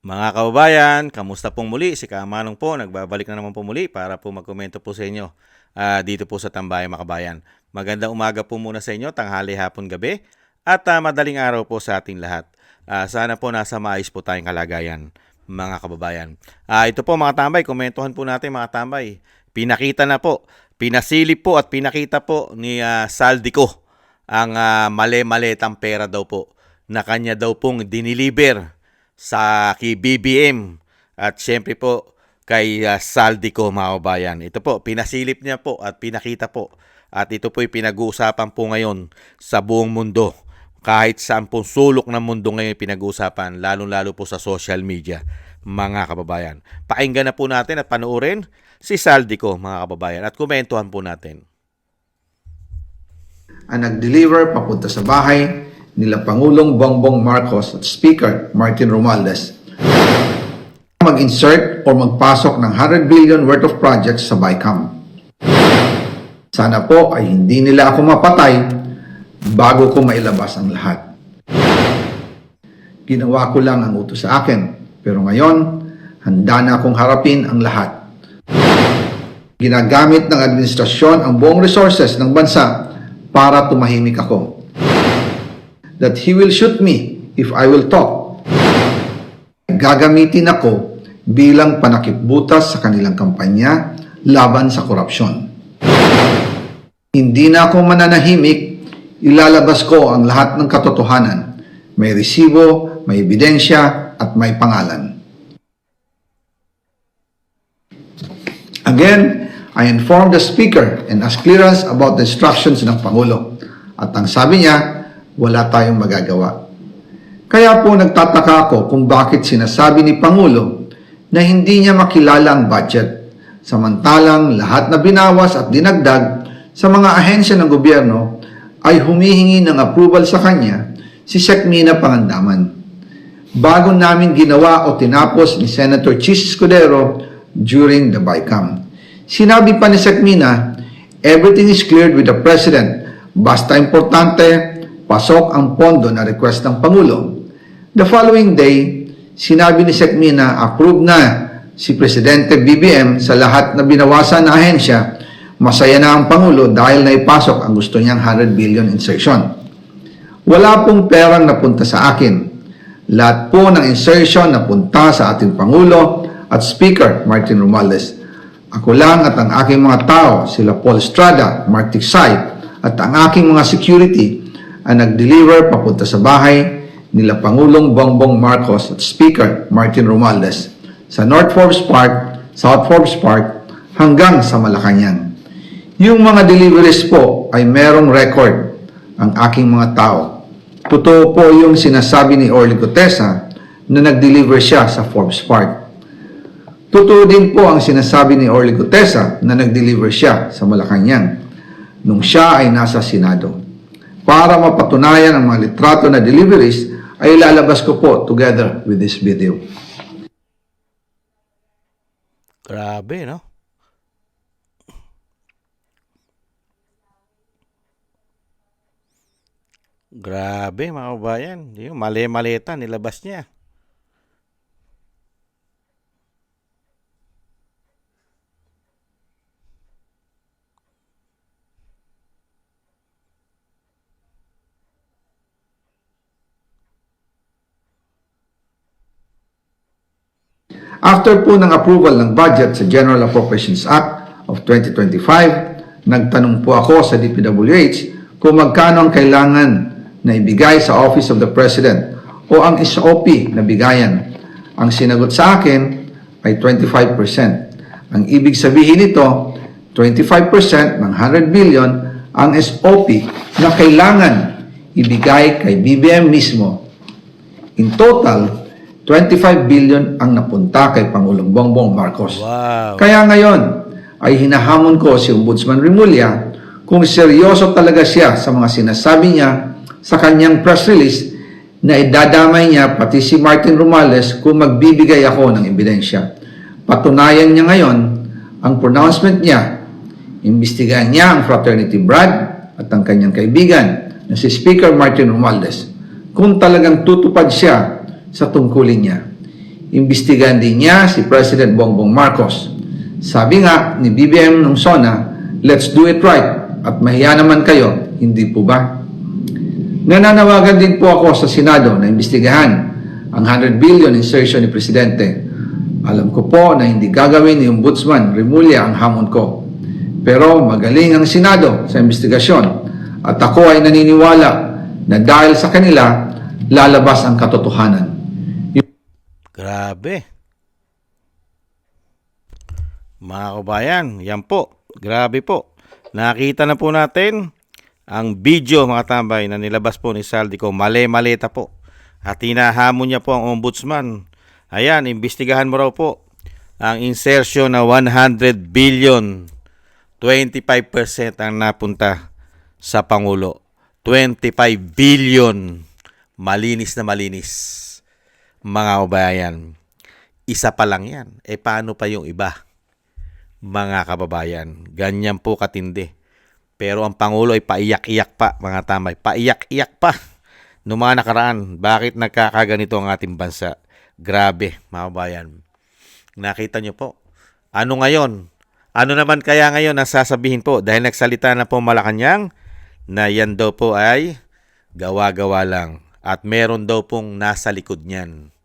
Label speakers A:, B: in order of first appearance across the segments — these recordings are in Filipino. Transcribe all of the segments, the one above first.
A: Mga kababayan, kamusta pong muli? Si Kamanong po, nagbabalik na naman po muli para po magkomento po sa inyo dito po sa Tambayan Makabayan. Magandang umaga po muna sa inyo, tanghali, hapon, gabi, at madaling araw po sa ating lahat. Sana po nasa maayos po tayong kalagayan, mga kababayan. Ito po mga tambay, komentuhan po natin mga tambay. Pinakita na po, pinasilip po at pinakita po ni Saldico ang mali-malitang pera daw po na kanya daw pong diniliver sa kay BBM at syempre po kay Saldico mga kabayan. Ito po, pinasilip niya po at pinakita po at ito po'y pinag-uusapan po ngayon sa buong mundo. Kahit saan pong sulok ng mundo ngayon pinag-uusapan, lalong-lalo po sa social media mga kababayan. Pakinggan na po natin at panoorin si Saldico mga kababayan at komentuhan po natin.
B: Ang nag-deliver papunta sa bahay nila Pangulong Bongbong Marcos at Speaker Martin Romualdez mag-insert o magpasok ng 100 billion worth of projects sa BICAM. Sana po ay hindi nila ako mapatay bago ko mailabas ang lahat. Ginawa ko lang ang utos sa akin, pero ngayon, handa na akong harapin ang lahat. Ginagamit ng administrasyon ang buong resources ng bansa para tumahimik ako. That he will shoot me if I will talk. Gagamitin ako bilang panakipbutas sa kanilang kampanya laban sa korupsyon. Hindi na ako mananahimik, ilalabas ko ang lahat ng katotohanan. May resibo, may ebidensya, at may pangalan. Again, I informed the Speaker and asked clearance about the instructions ng Pangulo. At ang sabi niya, wala tayong magagawa. Kaya po nagtataka ako kung bakit sinasabi ni Pangulo na hindi niya makilala ang budget, samantalang lahat na binawas at dinagdag sa mga ahensya ng gobyerno ay humihingi ng approval sa kanya si Sec. Mina Pangandaman. Bago namin ginawa o tinapos ni Senator Chis Escudero during the BICAM. Sinabi pa ni Sec. Mina, everything is cleared with the President. Basta importante, pasok ang pondo na request ng Pangulo. The following day, sinabi ni Sec. Mina, approve na si Presidente BBM sa lahat na binawasan na ahensya. Masaya na ang Pangulo dahil naipasok ang gusto niyang 100 billion insertion. Wala pong perang napunta sa akin. Lahat po ng insertion napunta sa ating Pangulo at Speaker Martin Romualdez. Ako lang at ang aking mga tao, sila Paul Estrada, Mark Tiksay, at ang aking mga security ang nag-deliver papunta sa bahay nila Pangulong Bongbong Marcos at Speaker Martin Romualdez sa North Forbes Park, South Forbes Park hanggang sa Malacanang. Yung mga deliveries po ay merong record ang aking mga tao. Totoo po yung sinasabi ni Orly Gutesa na nag-deliver siya sa Forbes Park. Totoo din po ang sinasabi ni Orly Gutesa na nag-deliver siya sa Malacanang nung siya ay nasa Senado. Para mapatunayan ang mga litrato na deliveries, ay ilalabas ko po together with this video.
A: Grabe, no? Grabe, mga kababayan. Yung mali-malita, nilabas niya.
B: After po ng approval ng budget sa General Appropriations Act of 2025, nagtanong po ako sa DPWH kung magkano ang kailangan na ibigay sa Office of the President o ang SOP na bigayan. Ang sinagot sa akin ay 25%. Ang ibig sabihin nito, 25% ng 100 billion ang SOP na kailangan ibigay kay BBM mismo. In total, 25 billion ang napunta kay Pangulong Bongbong Marcos.
A: Wow.
B: Kaya ngayon ay hinahamon ko si Ombudsman Remulla kung seryoso talaga siya sa mga sinasabi niya sa kanyang press release na idadamay niya pati si Martin Romualdez kung magbibigay ako ng ebidensya. Patunayan niya ngayon ang pronouncement niya. Imbestigahan niya ang fraternity Brad at ang kanyang kaibigan na si Speaker Martin Romualdez kung talagang tutupad siya sa tungkulin niya. imbestigahan din niya si President Bongbong Marcos. Sabi nga ni BBM ng SONA, let's do it right at mahiya naman kayo, hindi po ba? Nananawagan din po ako sa Senado na imbestigahan ang 100 billion insertion ni Presidente. Alam ko po na hindi gagawin ni Ombudsman Remulla ang hamon ko. Pero magaling ang Senado sa imbestigasyon at ako ay naniniwala na dahil sa kanila, lalabas ang katotohanan.
A: Grabe. Mga kabayan, yan po. Grabe po. Nakita na po natin ang video mga tambay na nilabas po ni Saldico. Mali-maleta po. At hinahamon niya po ang ombudsman. Ayan, imbestigahan mo raw po ang insertion na 100 billion. 25% ang napunta sa Pangulo. 25 billion. Malinis na malinis. Mga kababayan, isa pa lang yan. E paano pa yung iba? Mga kababayan, ganyan po katindi. Pero ang Pangulo ay paiyak-iyak pa, mga tamay. Paiyak-iyak pa. Noong mga nakaraan, bakit nagkakaganito ang ating bansa? Grabe, mga kababayan. Nakita nyo po. Ano ngayon? Ano naman kaya ngayon ang sasabihin po? Dahil nagsalita na po Malacanang na yan daw po ay gawa-gawa lang. At meron daw pong nasa likod niyan.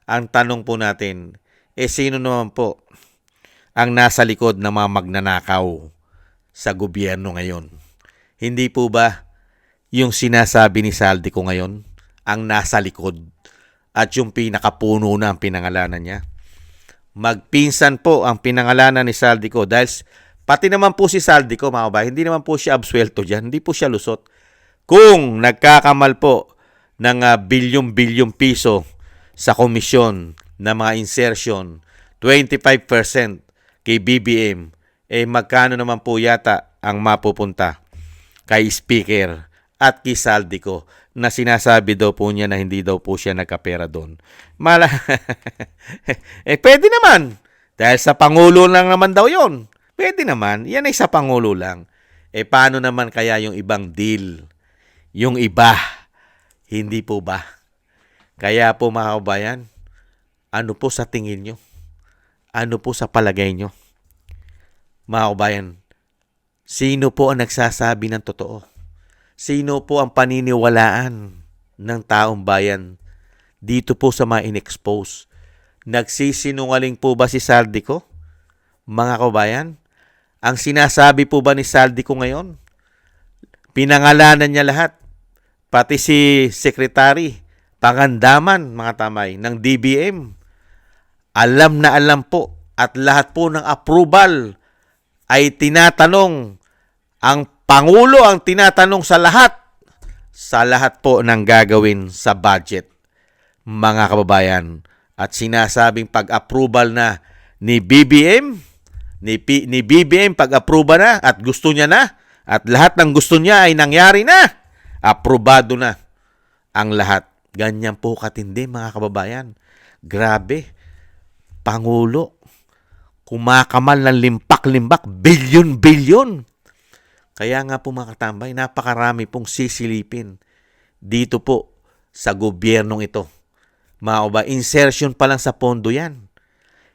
A: Ang tanong po natin, sino naman po ang nasa likod ng mga magnanakaw sa gobyerno ngayon? Hindi po ba yung sinasabi ni Saldico ngayon ang nasa likod at yung pinakapuno na ang pinangalanan niya? Magpinsan po ang pinangalanan ni Saldico dahil pati naman po si Saldico, mga kababayan, hindi naman po siya absuelto dyan, hindi po siya lusot. Kung nagkakamal po ng bilyong-bilyong piso sa komisyon na mga insertion, 25% kay BBM, magkano naman po yata ang mapupunta kay Speaker at kay Saldico na sinasabi daw po niya na hindi daw po siya nagkapera doon. Pwede naman. Dahil sa Pangulo lang naman daw yon. Pwede naman. Yan ay sa Pangulo lang. Paano naman kaya yung ibang deal? Yung iba, hindi po ba? Kaya po mga kabayan, ano po sa tingin nyo? Ano po sa palagay nyo? Mga kabayan, sino po ang nagsasabi ng totoo? Sino po ang paniniwalaan ng taong bayan dito po sa mga in-expose? Nagsisinungaling po ba si Saldico? Mga kabayan, ang sinasabi po ba ni Saldico ngayon? Pinangalanan niya lahat. Pati si Secretary Pangandaman, mga tamay, ng DBM. Alam na alam po at lahat po ng approval ay tinatanong. Ang Pangulo ang tinatanong sa lahat po ng gagawin sa budget, mga kababayan. At sinasabing pag-approval na ni BBM, ni BBM pag-approval na at gusto niya na, at lahat ng gusto niya ay nangyari na, aprobado na ang lahat. Ganyan po katindi, mga kababayan. Grabe. Pangulo, kumakamal ng limpak-limpak, bilyon-bilyon. Kaya nga po mga katambay, napakarami pong sisilipin dito po sa gobyernong ito. Mga ba, insertion pa lang sa pondo yan.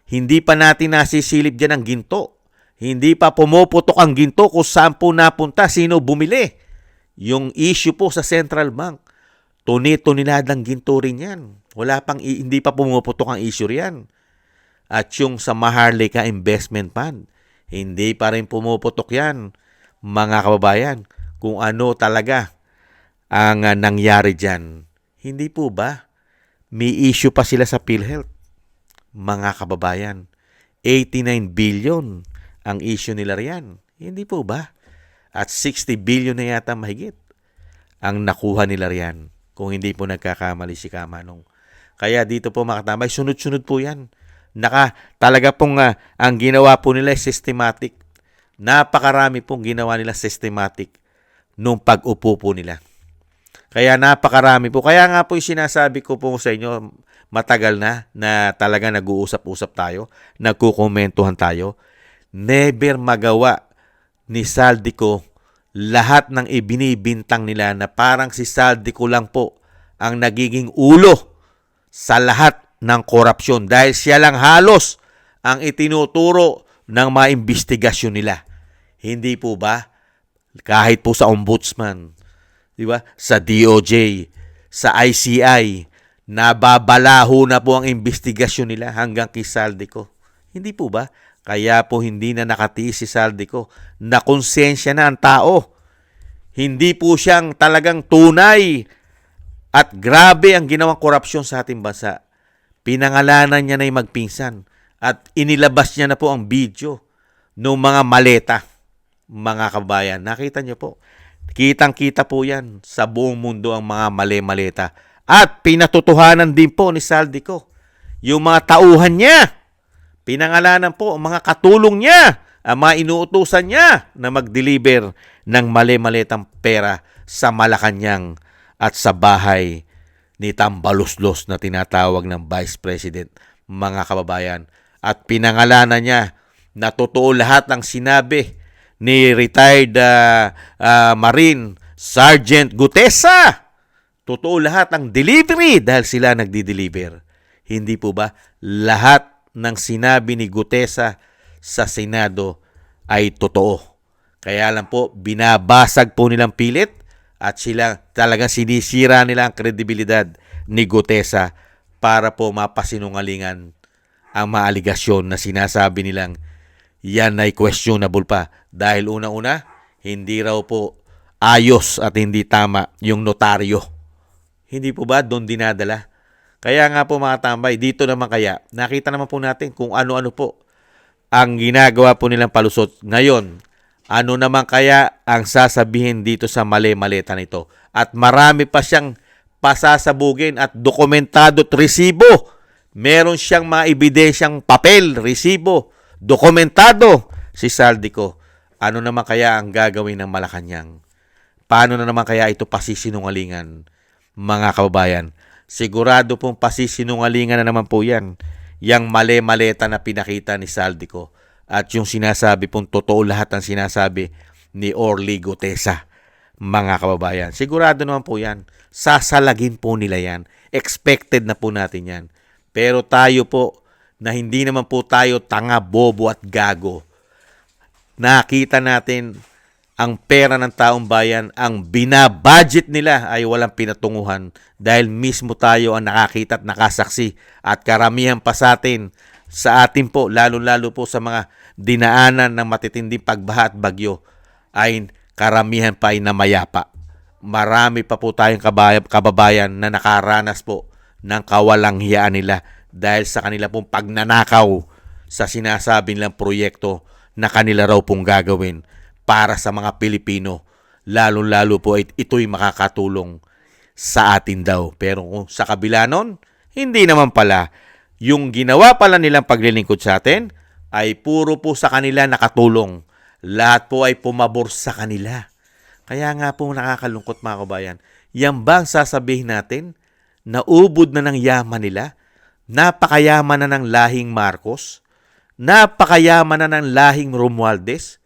A: Hindi pa natin nasisilip dyan ang ginto. Hindi pa pumuputok ang ginto kung saan po napunta, sino bumili. Yung issue po sa Central Bank, tuni-tuniladang ginto rin yan. Hindi pa pumuputok ang issue riyan. At yung sa Maharlika Investment Fund, hindi pa rin pumuputok yan. Mga kababayan, kung ano talaga ang nangyari dyan. Hindi po ba? May issue pa sila sa PhilHealth. Mga kababayan, 89 billion ang issue nila riyan. Hindi po ba? At 60 billion na yata mahigit ang nakuha nila riyan. Kung hindi po nagkakamali si Kamanong. Kaya dito po mga katambay, sunod-sunod po yan. Talaga pong ang ginawa po nila systematic. Napakarami pong ginawa nila systematic nung pag-upo po nila. Kaya napakarami po. Kaya nga po yung sinasabi ko po sa inyo, matagal na talaga nag-uusap-usap tayo, nagkukomentuhan tayo. Never magawa ni Saldico lahat ng ibinibintang nila na parang si Saldico lang po ang nagiging ulo sa lahat ng korupsyon dahil siya lang halos ang itinuturo ng mga investigasyon nila. Hindi po ba? Kahit po sa ombudsman, di ba? Sa DOJ, sa ICI, nababalaho na po ang investigasyon nila hanggang kay Saldico. Hindi po ba? Kaya po hindi na nakatiis si Saldico. Nakonsensya na ang tao. Hindi po siyang talagang tunay at grabe ang ginawang korupsyon sa ating bansa. Pinangalanan niya na yung magpinsan at inilabas niya na po ang video ng mga maleta, mga kabayan. Nakita niyo po. Kitang-kita po yan sa buong mundo ang mga mali-maleta. At pinatotohanan din po ni Saldico yung mga tauhan niya. Pinangalanan po ang mga katulong niya, ang mga inuutusan niya na mag-deliver ng mali-malitang pera sa Malacanang at sa bahay ni Tambaluslos na tinatawag ng Vice President, mga kababayan. At pinangalanan niya na totoo lahat ng sinabi ni retired Marine Sergeant Gutesa. Totoo lahat ang delivery dahil sila nagdi-deliver. Hindi po ba lahat ng sinabi ni Gutesa sa Senado ay totoo? Kaya lang po, binabasag po nilang pilit at sila talagang sinisira nila ang kredibilidad ni Gutesa para po mapasinungalingan ang mga aligasyon na sinasabi nilang yan ay questionable pa. Dahil una-una, hindi raw po ayos at hindi tama yung notaryo. Hindi po ba doon dinadala? Kaya nga po mga tambay, dito naman kaya, nakita naman po natin kung ano-ano po ang ginagawa po nilang palusot. Ngayon, ano naman kaya ang sasabihin dito sa mali-maleta nito? At marami pa siyang pasasabugin at dokumentado at resibo. Meron siyang mga ebidensyang papel, resibo, dokumentado si Saldico. Ano naman kaya ang gagawin ng Malacanang? Paano na naman kaya ito pasisinungalingan, mga kababayan? Sigurado pong pasisinungalingan na naman po yan. Yang mali-maleta na pinakita ni Saldico. At yung sinasabi pong totoo lahat ng sinasabi ni Orly Gutesa, mga kababayan. Sigurado naman po yan. Sasalagin po nila yan. Expected na po natin yan. Pero tayo po, na hindi naman po tayo tanga, bobo at gago. Nakita natin ang pera ng taong bayan, ang binabudget nila ay walang pinatunguhan dahil mismo tayo ang nakakita at nakasaksi at karamihan pa sa atin po, lalo-lalo po sa mga dinaanan ng matitinding pagbaha at bagyo ay karamihan pa ay namayapa. Marami pa po tayong kababayan na nakaranas po ng kawalanghiyaan nila dahil sa kanila pong pagnanakaw sa sinasabi nilang proyekto na kanila raw pong gagawin para sa mga Pilipino. Lalo-lalo po ito'y makakatulong sa atin daw. Pero kung sa kabila nun, hindi naman pala. Yung ginawa pala nilang paglilingkod sa atin ay puro po sa kanila nakatulong. Lahat po ay pumabor sa kanila. Kaya nga po nakakalungkot mga kabayan. Yan bang sasabihin natin na ubod na ng yaman nila? Napakayaman na ng lahing Marcos? Napakayaman na ng lahing Romualdez?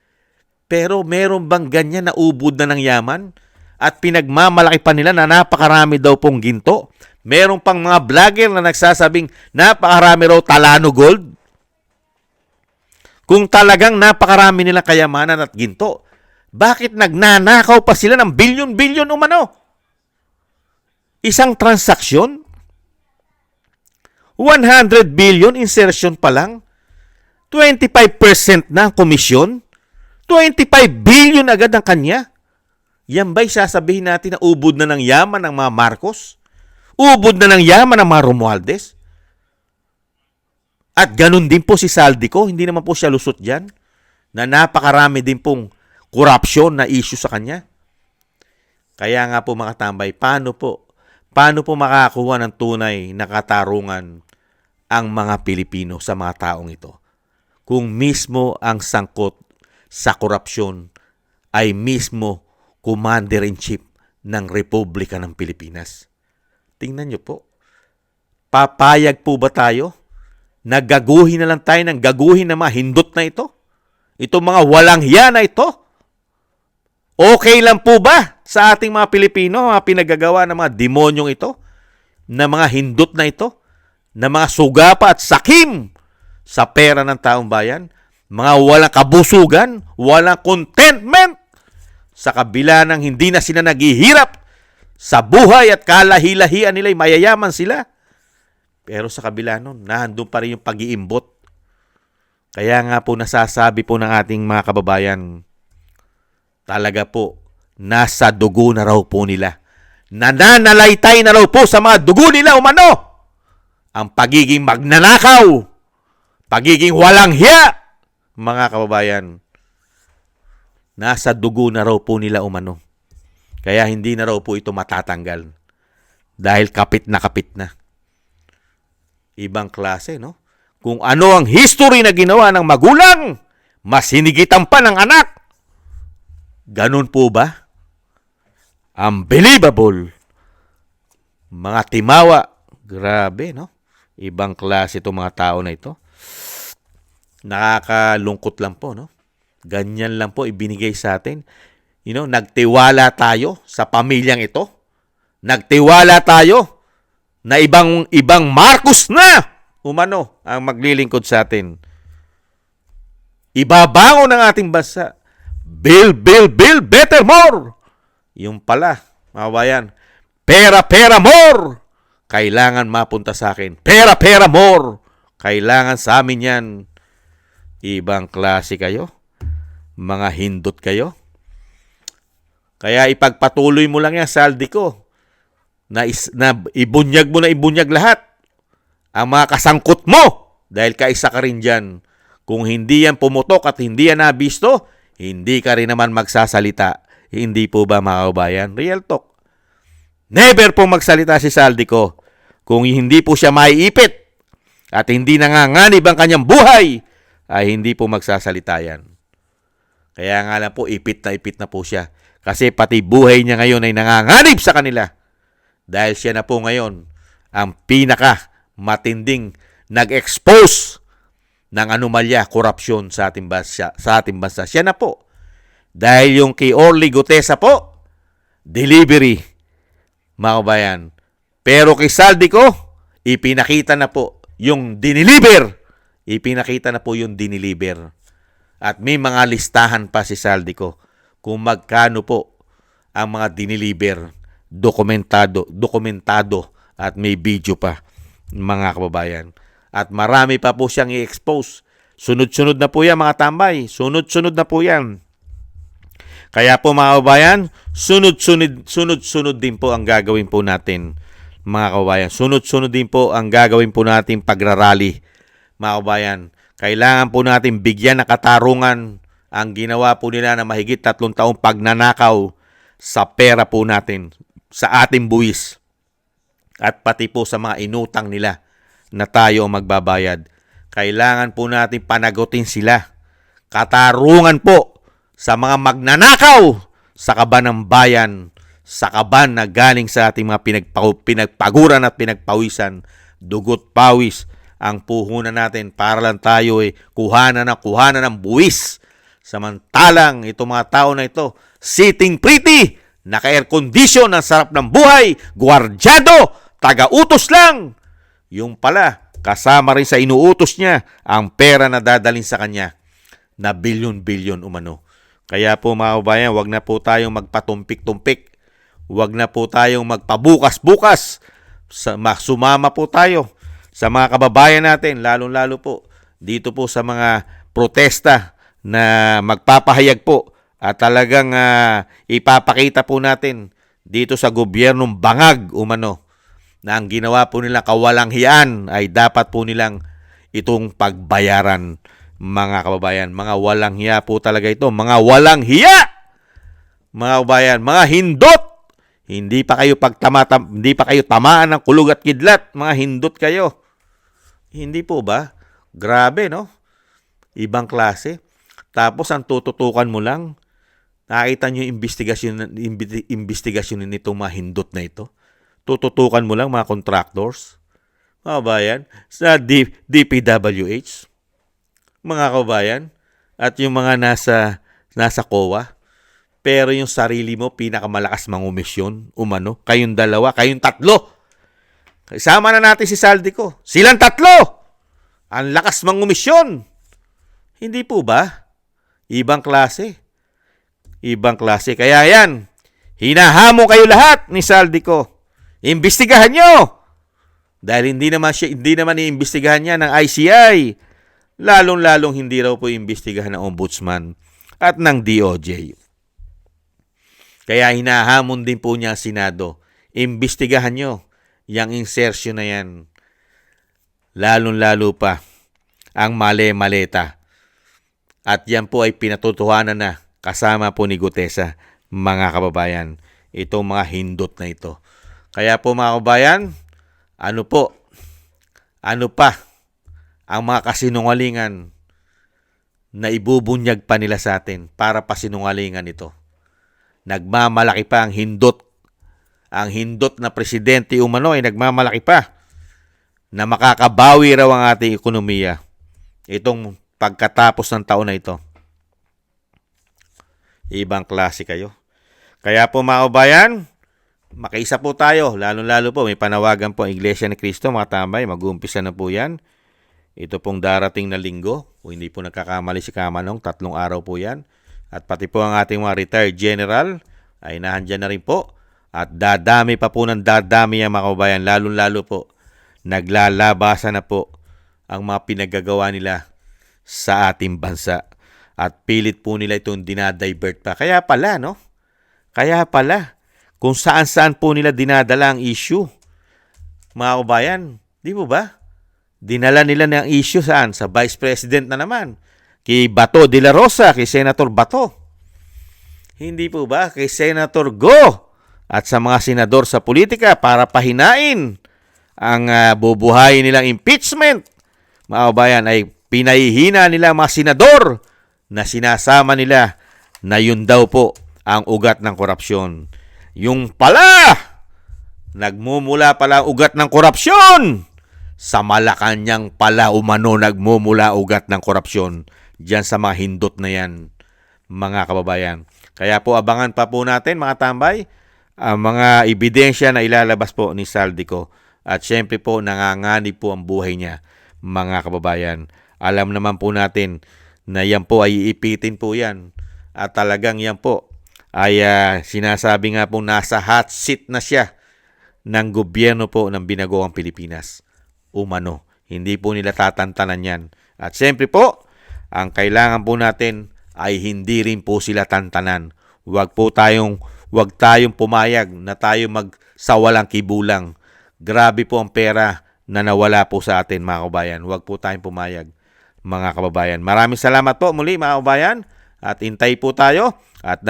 A: Pero meron bang ganyan na ubod na ng yaman? At pinagmamalaki pa nila na napakarami daw pong ginto? Meron pang mga vlogger na nagsasabing napakarami raw Talano Gold? Kung talagang napakarami nilang kayamanan at ginto, bakit nagnanakaw pa sila ng bilyon-bilyon umano? Isang transaksyon? 100 billion insertion pa lang? 25% na ang komisyon? 25 billion agad ang kanya? Yan ba'y sasabihin natin na ubod na ng yaman ng mga Marcos? Ubod na ng yaman ng mga Romualdez? At ganun din po si Saldico, hindi naman po siya lusot dyan, na napakarami din pong corruption na issue sa kanya. Kaya nga po mga tambay, paano po makakuha ng tunay na katarungan ang mga Pilipino sa mga taong ito? Kung mismo ang sangkot sa korupsyon ay mismo Commander-in-Chief ng Republika ng Pilipinas. Tingnan nyo po. Papayag po ba tayo? Nagaguhin na lang tayo ng gaguhin na mga hindot na ito? Itong mga walang hiya na ito? Okay lang po ba sa ating mga Pilipino, mga pinagagawa ng mga demonyong ito? Na mga hindot na ito? na mga sugapa at sakim sa pera ng taong bayan, mga walang kabusugan, walang contentment, sa kabila ng hindi na sila naghihirap sa buhay at kalahi-lahian nila'y mayayaman sila. Pero sa kabila nun, nahandun pa rin yung pag-iimbot. Kaya nga po nasasabi po ng ating mga kababayan, talaga po, nasa dugo na raw po nila. Nananalaytay na raw po sa mga dugo nila umano ang pagiging magnanakaw, pagiging walang hiya, mga kababayan. Nasa dugo na raw po nila umano. Kaya hindi na raw po ito matatanggal. Dahil kapit na. Ibang klase, no? Kung ano ang history na ginawa ng magulang, mas hinigitan pa ng anak. Ganun po ba? Unbelievable. Mga timawa. Grabe, no? Ibang klase itong mga tao na ito. Nakakalungkot lang po, no? Ganyan lang po ibinigay sa atin. Nagtiwala tayo sa pamilyang ito. Nagtiwala tayo na ibang Marcos na umano ang maglilingkod sa atin. Ibabangon ng ating bansa. Bill, better more. Yung pala, mga bayan, pera more. Kailangan mapunta sa akin. Pera more. Kailangan sa amin yan. Ibang klase kayo. Mga hindot kayo. Kaya ipagpatuloy mo lang yan, Saldico. Na ibunyag lahat. Ang mga kasangkot mo. Dahil kaisa ka rin dyan. Kung hindi yan pumutok at hindi yan nabisto, hindi ka rin naman magsasalita. Hindi po ba, mga kabayan? Real talk. Never po magsalita si Saldico. Kung hindi po siya maiipit at hindi nanganganib ang kanyang buhay, ay hindi po magsasalita yan. Kaya nga lang po, ipit na po siya. Kasi pati buhay niya ngayon ay nanganganib sa kanila. Dahil siya na po ngayon ang matinding nag-expose ng anomalya, korupsyon sa ating bansa. Siya na po. Dahil yung kay Orly Gutesa po, delivery, mga kabayan. Pero kay Saldico, ipinakita na po yung diniliver. At may mga listahan pa si Saldico kung magkano po ang mga diniliver, dokumentado at may video pa, mga kababayan. At marami pa po siyang i-expose. Sunod-sunod na po yan, mga tambay. Sunod-sunod na po yan. Kaya po, mga kababayan, sunod-sunod din po ang gagawin po natin, mga kababayan. Sunod-sunod din po ang gagawin po natin pagrarally, mga kababayan. Kailangan po natin bigyan ng katarungan ang ginawa po nila na mahigit 3 taong pagnanakaw sa pera po natin, sa ating buwis, at pati po sa mga inutang nila na tayo ang magbabayad. Kailangan po natin panagutin sila. Katarungan po sa mga magnanakaw sa kaban ng bayan, sa kaban na galing sa ating mga pinagpaguran at pinagpawisan, dugot pawis, ang puhunan natin para lang tayo kuhanan ng buwis. Samantalang itong mga tao na ito, sitting pretty, naka-air condition, ang sarap ng buhay, gwardyado, taga-utos lang. Yung pala, kasama rin sa inuutos niya ang pera na dadalhin sa kanya na bilyon-bilyon umano. Kaya po, mga kabayan, wag na po tayong magpatumpik-tumpik. Wag na po tayong magpabukas-bukas. Sumama po tayo sa mga kababayan natin, lalong-lalo po dito po sa mga protesta na magpapahayag po at talagang ipapakita po natin dito sa gobyernong bangag umano na ang ginawa po nila kawalang hiyaan ay dapat po nilang itong pagbayaran, mga kababayan. Mga walang hiya po talaga ito. Mga walang hiya! Mga kababayan, mga hindot! Hindi pa kayo tamaan ng kulog at kidlat. Mga hindot kayo. Hindi po ba? Grabe, no? Ibang klase. Tapos ang tututukan mo lang, nakita nyo yung investigasyon nitong mga hindot na ito. Tututukan mo lang mga contractors, mga kabayan, sa DPWH, mga kabayan, at yung mga nasa COA. Pero yung sarili mo, pinakamalakas mangumisyon, umano. Kayong dalawa, kayong tatlo. Isama na natin si Saldico. Silang tatlo! Ang lakas mangumisyon. Hindi po ba? Ibang klase. Ibang klase. Kaya yan, hinahamo kayo lahat ni Saldico. Imbestigahan nyo! Dahil hindi naman iimbestigahan niya ng ICI. Lalong-lalong hindi raw po iimbestigahan ng Ombudsman at ng DOJ. Kaya hinahamon din po niya ang Senado. Imbestigahan nyo yung insertion na yan. Lalong-lalo pa ang male-maleta. At yan po ay pinatutuhanan na kasama po ni Gutesa, mga kababayan. Itong mga hindot na ito. Kaya po mga kababayan, ano pa ang mga kasinungalingan na ibubunyag pa nila sa atin para pasinungalingan ito. Nagmamalaki pa ang hindot. Ang hindot na presidente umano ay nagmamalaki pa na makakabawi raw ang ating ekonomiya itong pagkatapos ng taon na ito. Ibang klase kayo. Kaya po mga kabayan, makiisa po tayo, lalo-lalo po, may panawagan po ang Iglesia ni Cristo, mga tambay, mag-uumpisa na po yan. Ito pong darating na linggo, kung hindi po nagkakamali si Kamanong, 3 araw po yan. At pati po ang ating mga retired general, ay nahandyan na rin po. At dadami pa po ng dadami ang mga kabayan, lalo-lalo po, naglalabasa na po ang mga pinagagawa nila sa ating bansa. At pilit po nila itong dinadivert pa. Kaya pala, no? Kaya pala, kung saan-saan po nila dinadala ang issue. Mga kabayan, di po ba? Dinala nila ng issue saan? Sa Vice President na naman. Kay Bato de la Rosa, kay Senator Bato. Hindi po ba? Kay Senator Go. At sa mga senador sa politika para pahinain ang bubuhayin nilang impeachment. Mga kabayan, ay pinahihina nila mga senador na sinasama nila na yun daw po ang ugat ng korupsyon. Yung pala, nagmumula pala ang ugat ng korupsyon. Sa Malacanang pala umano nagmumula ugat ng korupsyon. Diyan sa mga hindot na yan, mga kababayan. Kaya po abangan pa po natin, mga tambay, ang mga ebidensya na ilalabas po ni Saldico. At syempre po, nanganganib po ang buhay niya, mga kababayan. Alam naman po natin na yan po ay iipitin po yan. At talagang yan po ay sinasabi nga po nasa hot seat na siya ng gobyerno po ng binagoong Pilipinas. Umano. Hindi po nila tatantanan yan. At syempre po, ang kailangan po natin ay hindi rin po sila tantanan. Huwag tayong pumayag na tayo magsawalang kibulang. Grabe po ang pera na nawala po sa atin, mga kababayan. Huwag po tayong pumayag, mga kababayan. Maraming salamat po muli, mga kababayan. At hintay po tayo at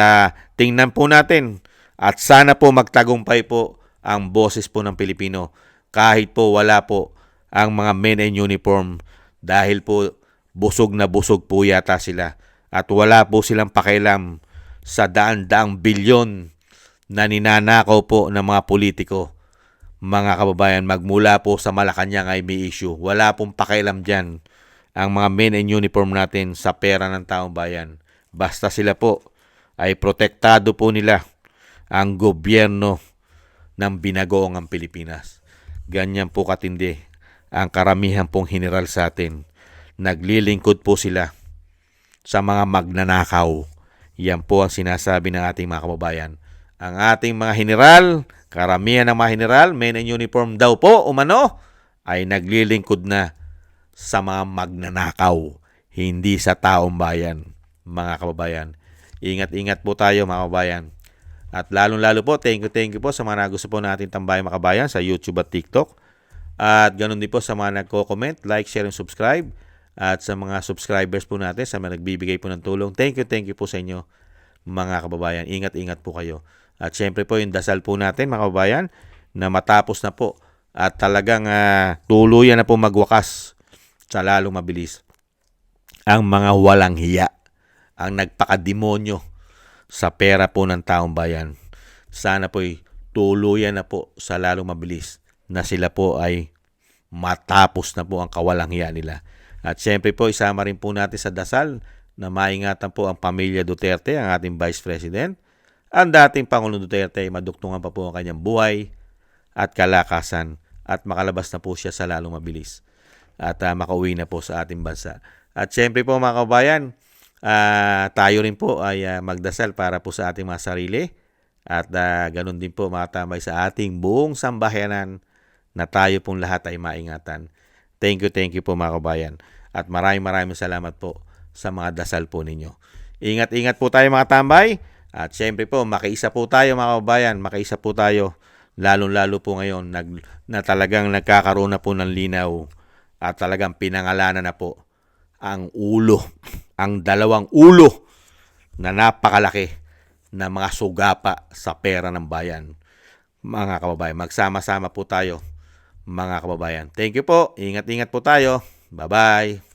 A: tingnan po natin at sana po magtagumpay po ang boses po ng Pilipino kahit po wala po ang mga men in uniform dahil po busog na busog po yata sila at wala po silang pakialam sa daan-daang bilyon na ninanakaw po ng mga politiko. Mga kababayan, magmula po sa Malacanang ay may issue. Wala pong pakialam dyan ang mga men in uniform natin sa pera ng taong bayan. Basta sila po ay protektado po nila ang gobyerno ng binagoong ang Pilipinas. Ganyan po katindi ang karamihan pong general sa atin. Naglilingkod po sila sa mga magnanakaw. Yan po ang sinasabi ng ating mga kababayan. Ang ating mga general, karamihan ng mga general, men in uniform daw po, umano, ay naglilingkod na sa mga magnanakaw, hindi sa taong bayan, mga kababayan. Ingat-ingat po tayo, mga kababayan. At lalong-lalo po, thank you po sa mga nagusto po natin tambayang mga kabayan sa YouTube at TikTok. At ganun din po sa mga nagko-comment, like, share, and subscribe. At sa mga subscribers po natin, sa mga nagbibigay po ng tulong, thank you po sa inyo, mga kababayan. Ingat-ingat po kayo. At syempre po yung dasal po natin, mga kababayan, na matapos na po at talagang tuluyan na po magwakas sa lalong mabilis ang mga walang hiya, ang nagpakademonyo sa pera po ng taong bayan. Sana po'y tuluyan na po sa lalong mabilis na sila po ay matapos na po ang kawalang hiya nila. At syempre po, isama rin po natin sa dasal na maingatan po ang pamilya Duterte, ang ating Vice President. Ang dating Pangulong Duterte ay maduktungan pa po ang kanyang buhay at kalakasan at makalabas na po siya sa lalong mabilis at makauwi na po sa ating bansa. At syempre po mga kababayan, tayo rin po ay magdasal para po sa ating mga sarili at ganun din po mga tambay sa ating buong sambahayanan na tayo pong lahat ay maingatan. Thank you po mga kababayan. At maraming salamat po sa mga dasal po ninyo. Ingat po tayo mga tambay. At syempre po, makiisa po tayo mga kababayan. Makiisa po tayo. Lalo po ngayon na talagang nagkakaroon na po ng linaw. At talagang pinangalanan na po ang ulo. Ang dalawang ulo na napakalaki na mga sugapa sa pera ng bayan. Mga kababayan, magsama-sama po tayo mga kababayan. Thank you po. Ingat po tayo. Bye-bye.